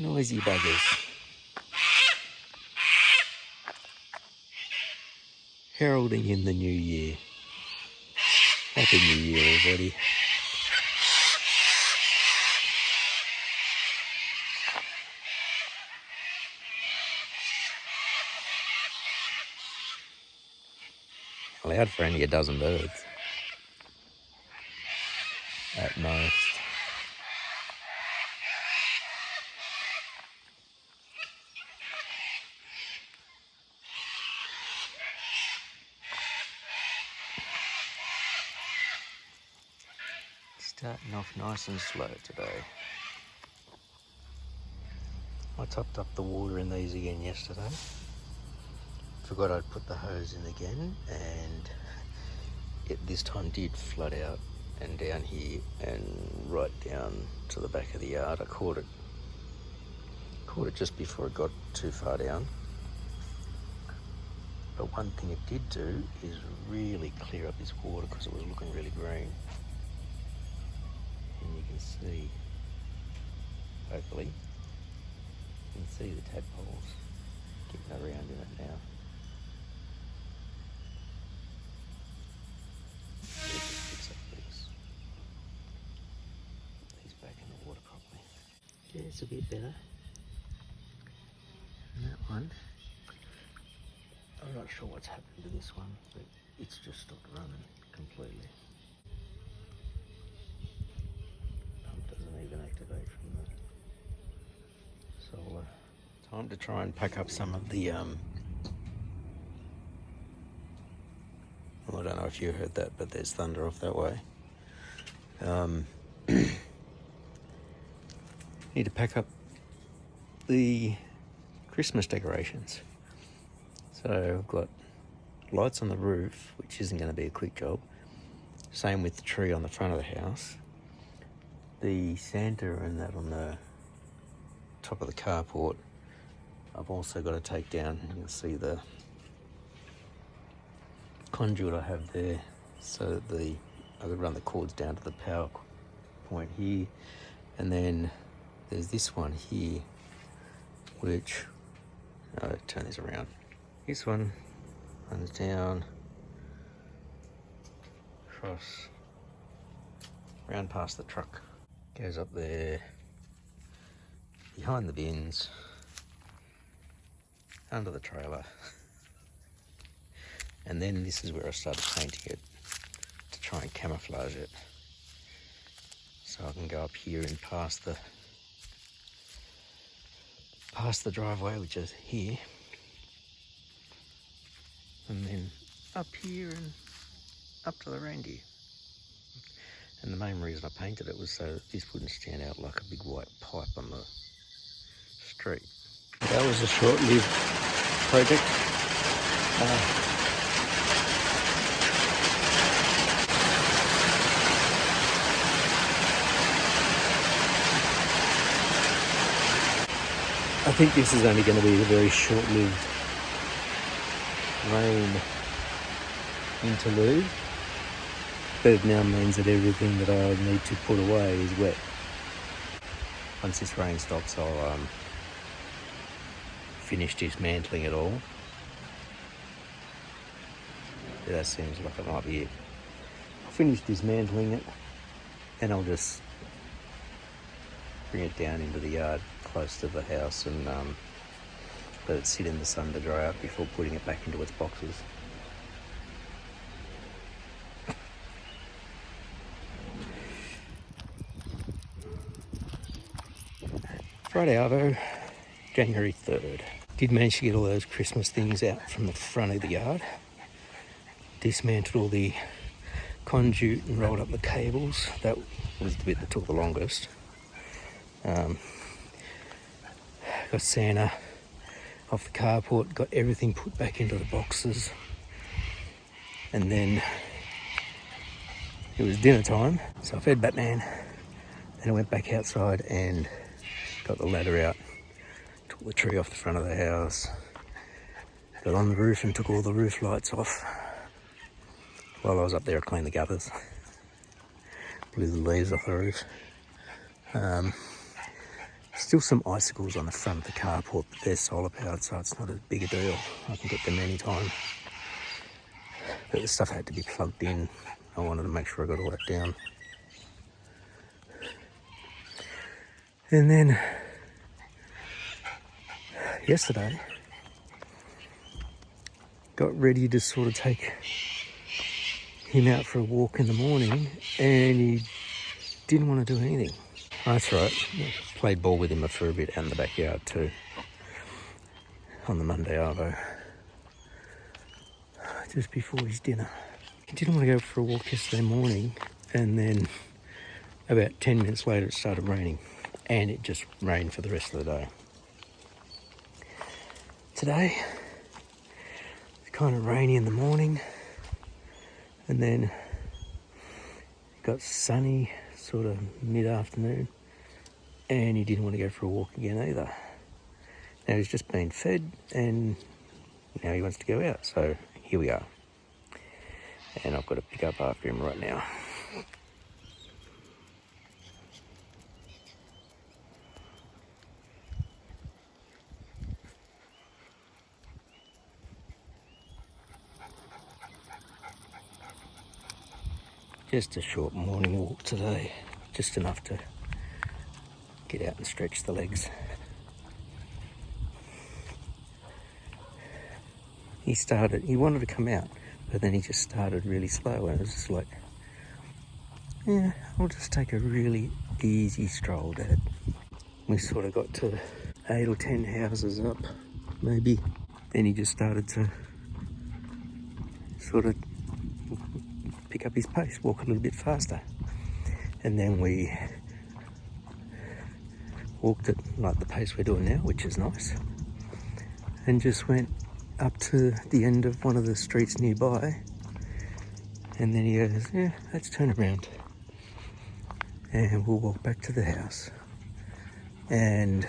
Noisy buggers. Heralding in the new year. Happy New Year, everybody. Allowed for only a dozen birds at most. Starting off nice and slow today. I topped up the water in these again yesterday. Forgot I'd put the hose in again, and it this time did flood out and down here and right down to the back of the yard. I caught it just before it got too far down. But one thing it did do is really clear up this water because it was looking really green. And you can see, hopefully, you can see the tadpoles getting around in it now. It just picks up these back in the water properly. Yeah, it's a bit better. And that one, I'm not sure what's happened to this one, but it's just stopped running completely. Doesn't even activate from the solar. Time to try and pack up some of the well, I don't know if you heard that, but there's thunder off that way. Need to pack up the Christmas decorations. So I've got lights on the roof, which isn't going to be a quick job. Same with the tree on the front of the house. The Santa and that on the top of the carport, I've also got to take down. You can see the conduit I have there, so that I could run the cords down to the power point here. And then there's this one here, which, turn this around. This one runs down, across, round past the truck. Goes up there, behind the bins, under the trailer. And then this is where I started painting it to try and camouflage it. So I can go up here and past the driveway, which is here. And then up here and up to the reindeer. And the main reason I painted it was so that this wouldn't stand out like a big white pipe on the street. That was a short-lived project. I think this is only going to be a very short-lived rain interlude. But it now means that everything that I need to put away is wet. Once this rain stops, I'll finish dismantling it all. Yeah, that seems like it might be it. I'll finish dismantling it, and I'll just bring it down into the yard close to the house and let it sit in the sun to dry out before putting it back into its boxes. Friday Arvo, January 3rd. Did manage to get all those Christmas things out from the front of the yard. Dismantled all the conduit and rolled up the cables. That was the bit that took the longest. Got Santa off the carport, got everything put back into the boxes. And then it was dinner time, so I fed Batman. Then I went back outside and got the ladder out, took the tree off the front of the house, got on the roof and took all the roof lights off. While I was up there, I cleaned the gutters, blew the leaves off the roof. Still some icicles on the front of the carport, but they're solar powered, so it's not a big a deal. I can get them anytime. But the stuff had to be plugged in. I wanted to make sure I got all that down. And then yesterday, got ready to sort of take him out for a walk in the morning, and he didn't want to do anything. That's right. Played ball with him for a bit out in the backyard too on the Monday arvo, just before his dinner. He didn't want to go for a walk yesterday morning, and then about 10 minutes later it started raining, and it just rained for the rest of the day. Today, it's kind of rainy in the morning, and then it got sunny sort of mid-afternoon, and he didn't want to go for a walk again either. Now he's just been fed, and now he wants to go out, so here we are. And I've got to pick up after him right now. Just a short morning walk today, just enough to get out and stretch the legs. He wanted to come out, but then he just started really slow, and it was just like, yeah, I'll just take a really easy stroll, Dad. We sort of got to 8 or 10 houses up, maybe. Then he just started to sort of pick up his pace, walk a little bit faster. And then we walked at like the pace we're doing now, which is nice. And just went up to the end of one of the streets nearby. And then he goes, yeah, let's turn around. And we'll walk back to the house. And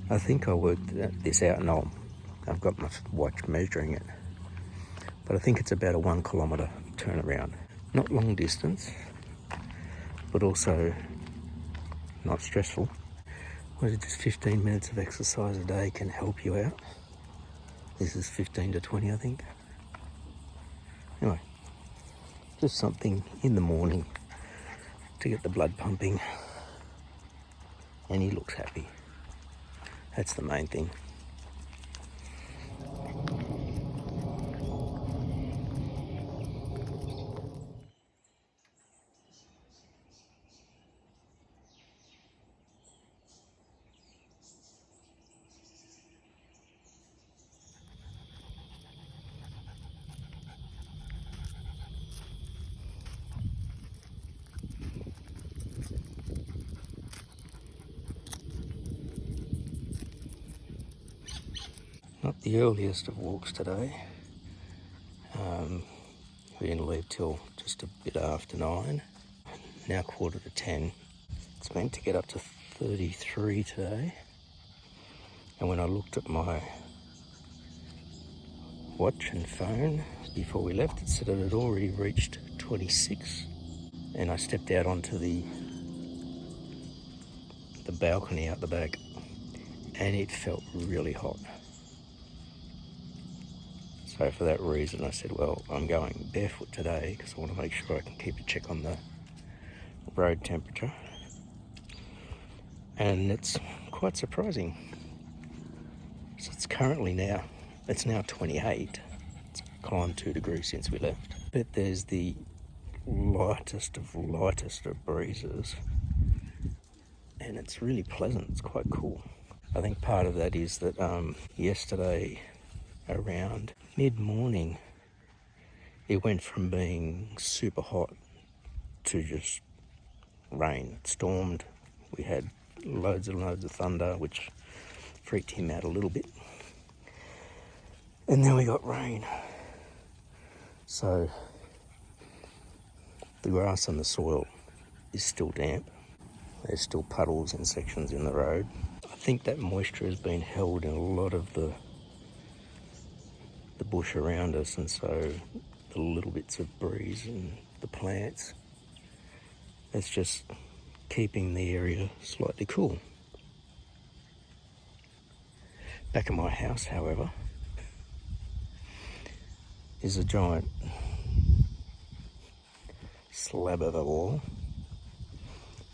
I think I worked this out, and I've got my watch measuring it. But I think it's about a 1 kilometre turnaround. Not long distance, but also not stressful. Was it just 15 minutes of exercise a day can help you out? This is 15 to 20, I think. Anyway, just something in the morning to get the blood pumping. And he looks happy. That's the main thing. Not the earliest of walks today. We didn't leave till just a bit after 9. Now 9:45. It's meant to get up to 33 today. And when I looked at my watch and phone before we left, it said it had already reached 26. And I stepped out onto the balcony out the back, and it felt really hot. So for that reason, I said, well, I'm going barefoot today because I want to make sure I can keep a check on the road temperature. And it's quite surprising. So it's now 28. It's climbed 2 degrees since we left. But there's the lightest of breezes. And it's really pleasant. It's quite cool. I think part of that is that yesterday around mid-morning, it went from being super hot to just rain. It stormed. We had loads and loads of thunder, which freaked him out a little bit. And then we got rain. So the grass and the soil is still damp. There's still puddles and sections in the road. I think that moisture has been held in a lot of the bush around us, and so the little bits of breeze and the plants, it's just keeping the area slightly cool. Back at my house, however, is a giant slab of a wall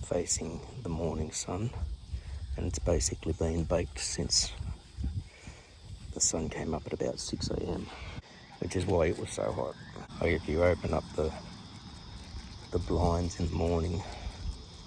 facing the morning sun, and it's basically been baked since the sun came up at about 6 a.m, which is why it was so hot. Like if you open up the blinds in the morning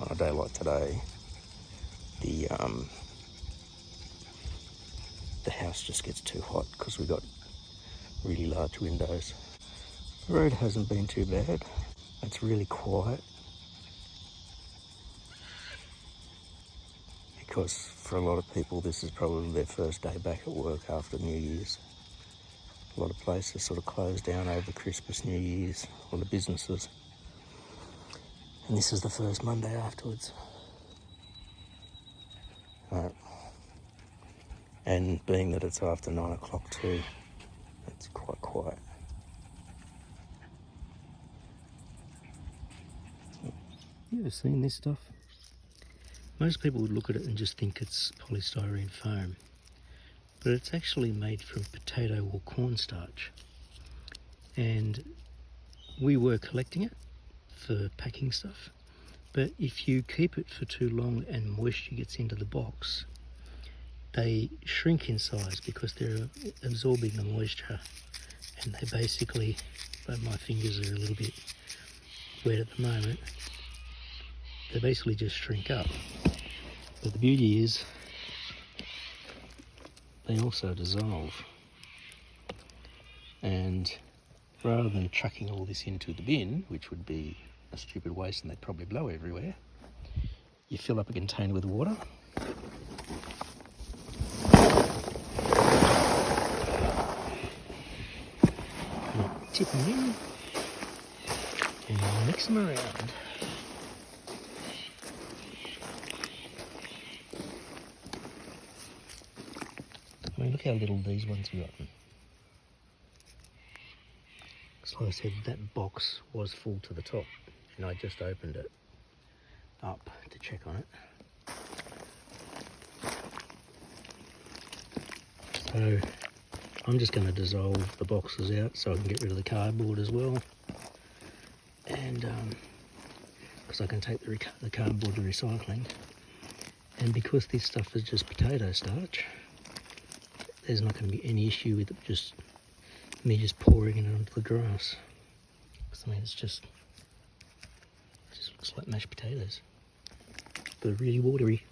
on a day like today, the house just gets too hot because we've got really large windows. The road hasn't been too bad. It's really quiet because for a lot of people this is probably their first day back at work after New Year's. A lot of places sort of closed down over Christmas, New Year's, all the businesses. And this is the first Monday afterwards. And being that it's after 9 o'clock too, it's quite quiet. You ever seen this stuff? Most people would look at it and just think it's polystyrene foam, but it's actually made from potato or cornstarch. And we were collecting it for packing stuff, but if you keep it for too long and moisture gets into the box, they shrink in size because they're absorbing the moisture, and they basically, but my fingers are a little bit wet at the moment, they basically just shrink up. But the beauty is they also dissolve, and rather than chucking all this into the bin, which would be a stupid waste and they'd probably blow everywhere, you fill up a container with water, tip them in, and mix them around. I mean, look how little these ones have gotten. Like I said, that box was full to the top, and I just opened it up to check on it. So I'm just going to dissolve the boxes out so I can get rid of the cardboard as well, and because I can take the cardboard to recycling, and because this stuff is just potato starch, there's not going to be any issue with it just pouring it onto the grass. Because I mean, it just looks like mashed potatoes, but really watery.